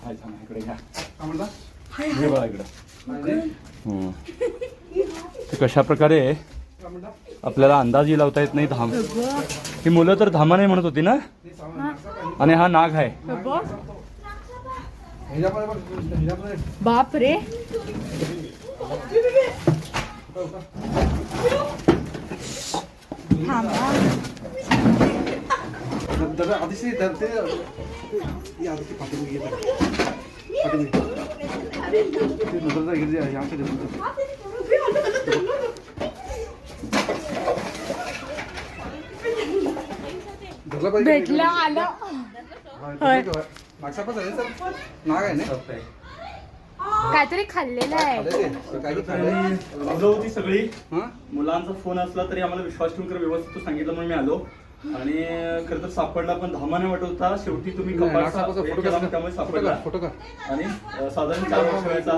खायचा ना इकडे घ्या हे बघा इकडं ते कशा प्रकारे आपल्याला अंदाजही लावता येत नाही. धाम ही मुलं तर धामा नाही म्हणत होती ना. आणि हा नाग आहे. बाप रे भेटलं आलं नाग आहे ना काहीतरी खाल्लेलं आहे. मुलं होती सगळी. मुलांचा फोन असला तरी आम्हाला विश्वास ठेवून कर व्यवस्थित सांगितलं म्हणून मी आलो. आणि खरं तर सापडला पण धामाने वाटत होता. शेवटी तुम्ही त्यामुळे सापडला. आणि साधारण 4 वर्षाचा